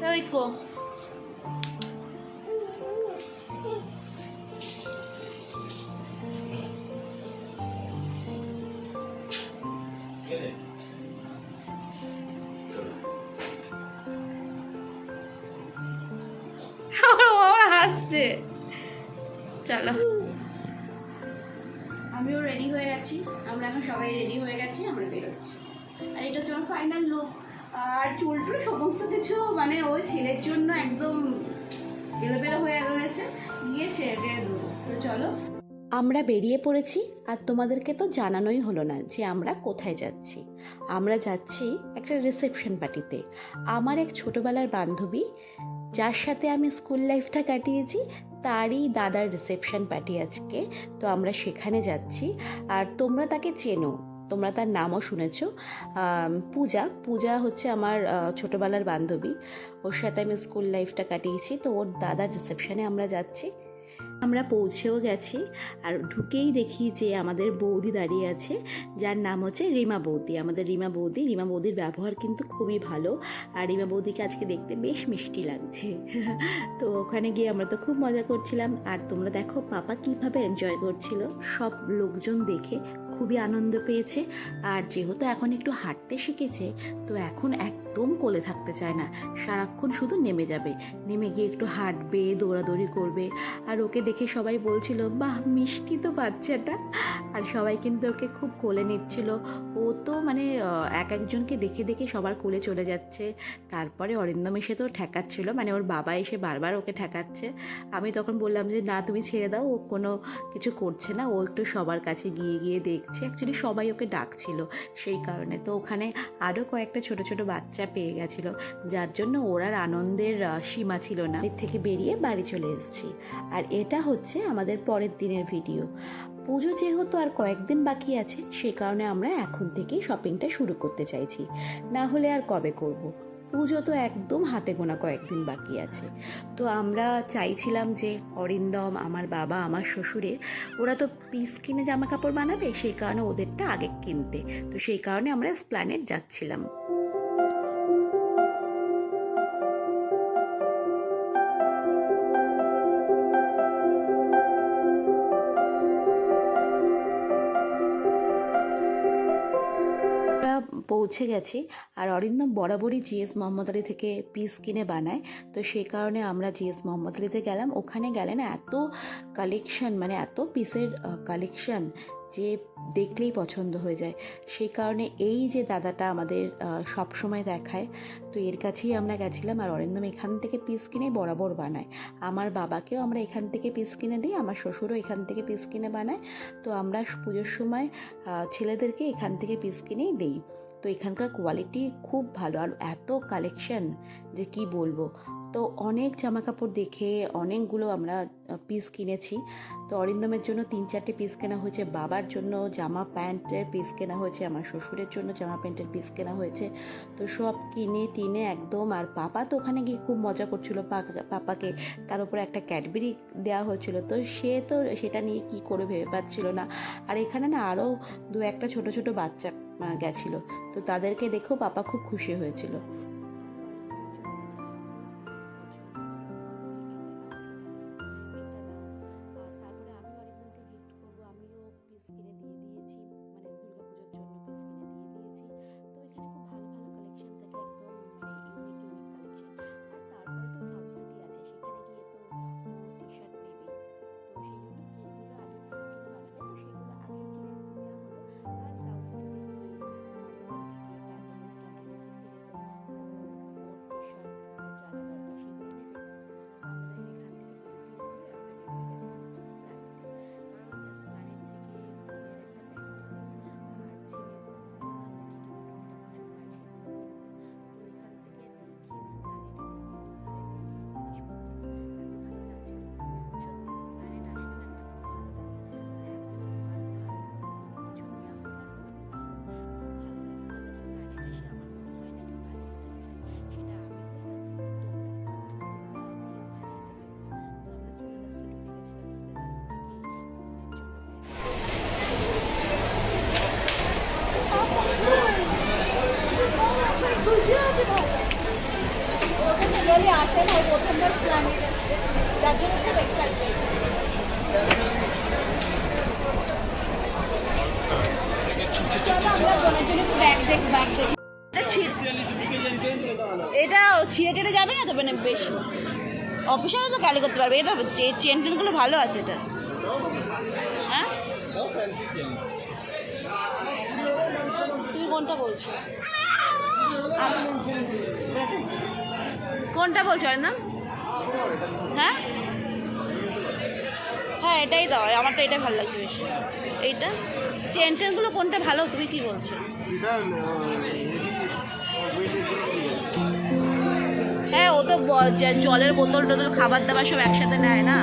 Saiko. হাসছে। চলো, আমিও রেডি হয়ে গেছি, আমরা এখন সবাই রেডি হয়ে গেছি, আমরা বেরোচ্ছি। আর এটা হচ্ছে আমার ফাইনাল লুক। আর চুলটুল সমস্ত কিছু মানে ওই ছেলের জন্য একদম এলোমেলো হয়ে রয়েছে, গিয়ে ছেড়ে দেবো। তো চলো, আমরা বেরিয়ে পড়েছি। আর তোমাদেরকে তো জানানোই হলো না যে আমরা কোথায় যাচ্ছি। আমরা যাচ্ছি একটা রিসেপশন পার্টিতে। আমার এক ছোটোবেলার বান্ধবী, যার সাথে আমি স্কুল লাইফটা কাটিয়েছি, তারই দাদার রিসেপশন পার্টি আজকে। তো আমরা সেখানে যাচ্ছি। আর তোমরা তাকে চেনো, তোমরা তার নামও শুনেছ। পূজা। পূজা হচ্ছে আমার ছোটোবেলার বান্ধবী, ওর সাথে আমি স্কুল লাইফটা কাটিয়েছি। তো ওর দাদার রিসেপশনে আমরা যাচ্ছি। আমরা পৌঁছেও গেছি। আর ঢুকেই দেখি যে আমাদের বৌদি দাঁড়িয়ে আছে, যার নাম হচ্ছে রিমা বৌদি। আমাদের রিমা বৌদির ব্যবহার কিন্তু খুবই ভালো। আর রিমা বৌদিকে আজকে দেখতে বেশ মিষ্টি লাগছে। তো ওখানে গিয়ে আমরা তো খুব মজা করছিলাম। আর তোমরা দেখো পাপা কীভাবে এনজয় করছিল, সব লোকজন দেখে খুবই আনন্দ পেয়েছে। আর যেহেতু এখন একটু হাঁটতে শিখেছে, তো এখন একদম কোলে থাকতে চায় না, সারাক্ষণ শুধু নেমে যাবে, নেমে গিয়ে একটু হাঁটবে, দৌড়াদৌড়ি করবে। আর ওকে দেখে সবাই বলছিল, বাহ মিষ্টি তো বাচ্চাটা। আর সবাই কিন্তু ওকে খুব কোলে নিচ্ছিল। ও তো মানে এক একজনকে দেখে দেখে সবার কোলে চলে যাচ্ছে। তারপরে অরিন্দম এসে তো ঠেকাচ্ছিল, মানে ওর বাবা এসে বারবার ওকে ঠেকাচ্ছে। আমি তখন বললাম যে না, তুমি ছেড়ে দাও, ও কোনো কিছু করছে না, ও একটু সবার কাছে গিয়ে গিয়ে দেখছে। অ্যাকচুয়ালি সবাই ওকে ডাকছিল সেই কারণে। তো ওখানে আরও কয়েকটা ছোট ছোট বাচ্চা পেয়ে গেছিলো, যার জন্য ওর আর আনন্দের সীমা ছিল না। এর থেকে বেরিয়ে বাড়ি চলে এসেছি। আর এটা হচ্ছে আমাদের পরের দিনের ভিডিও। পুজো যেহেতু আর কয়েকদিন বাকি আছে, সে কারণে আমরা এখন থেকেই শপিংটা শুরু করতে চাইছি, না হলে আর কবে করব। পুজো তো একদম হাতে গোনা কয়েকদিন বাকি আছে। তো আমরা চাইছিলাম যে অরিন্দম, আমার বাবা, আমার শ্বশুরের, ওরা তো পিস কিনে জামা কাপড় বানাবে, সেই কারণে ওদেরটা আগে কিনতে। তো সেই কারণে আমরা এসপ্ল্যানেড যাচ্ছিলাম। পৌঁছে গেছি। আর অরিন্দম বরাবরই জিএস মোহাম্মদ আলী থেকে পিস কিনে বানায়। তো সেই কারণে আমরা জিএস মোহাম্মদ আলীতে গেলাম। ওখানে গেলে না এত কালেকশন, মানে এত পিসের কালেকশন যে দেখলেই পছন্দ হয়ে যায়। সেই কারণে এই যে দাদাটা আমাদের সব সময় দেখায়, তো এর কাছেই আমরা গেছিলাম। আর অরিন্দম এখান থেকে পিস কিনে বরাবর বানায়। আমার বাবাকেও আমরা এখান থেকে পিস কিনে দিই, আমার শ্বশুরও এখান থেকে পিস কিনে বানায়। তো আমরা পুজোর সময় ছেলেদেরকে এখান থেকে পিস কিনেই দিই। তো এখানকার কোয়ালিটি খুব ভালো, আর এত কালেকশন যে কি বলবো। তো অনেক জামা কাপড় দেখে অনেকগুলো আমরা পিস কিনেছি। তো অরিন্দমের জন্য 3-4টে পিস কেনা হয়েছে, বাবার জন্য জামা প্যান্টের পিস কেনা হয়েছে, আমার শ্বশুরের জন্য জামা প্যান্টের পিস কেনা হয়েছে। তো সব কিনে টিনে একদম। আর পাপা তো ওখানে গিয়ে খুব মজা করছিল। পাপাকে তার উপরে একটা ক্যাডবেরি দেওয়া হয়েছিল, তো সে তো সেটা নিয়ে কি করে ভেবে পাচ্ছিল না। আর এখানে না আরও 2-1টা ছোট ছোট বাচ্চা গেছিলো, তো তাদেরকে দেখেও পাপা খুব খুশি হয়েছিল। ইউজুয়ালি আসে না, প্রথমবার প্ল্যানিয়ে যাচ্ছে, যার জন্য খুব এক্সাইটেড। আমরা বোনের জন্য একটু ব্যাগ দেখি। এটা ছিঁড়ে টেড়ে যাবে না তো মানে বেশি অফিসারও তো ক্যালি করতে পারবে। এটা চেন টেনগুলো ভালো আছে এটা। হ্যাঁ তুমি কোনটা বলছো? কোনটা বলছো না? হ্যাঁ হ্যাঁ এটাই দাও, আমার তো এটাই ভালো লাগছে বেশি। এইটা চেন টেনগুলো কোনটা ভালো তুমি কি বলছো? হ্যাঁ ও তো জলের বোতল টোতল খাবার দাবার সব একসাথে নেয় না।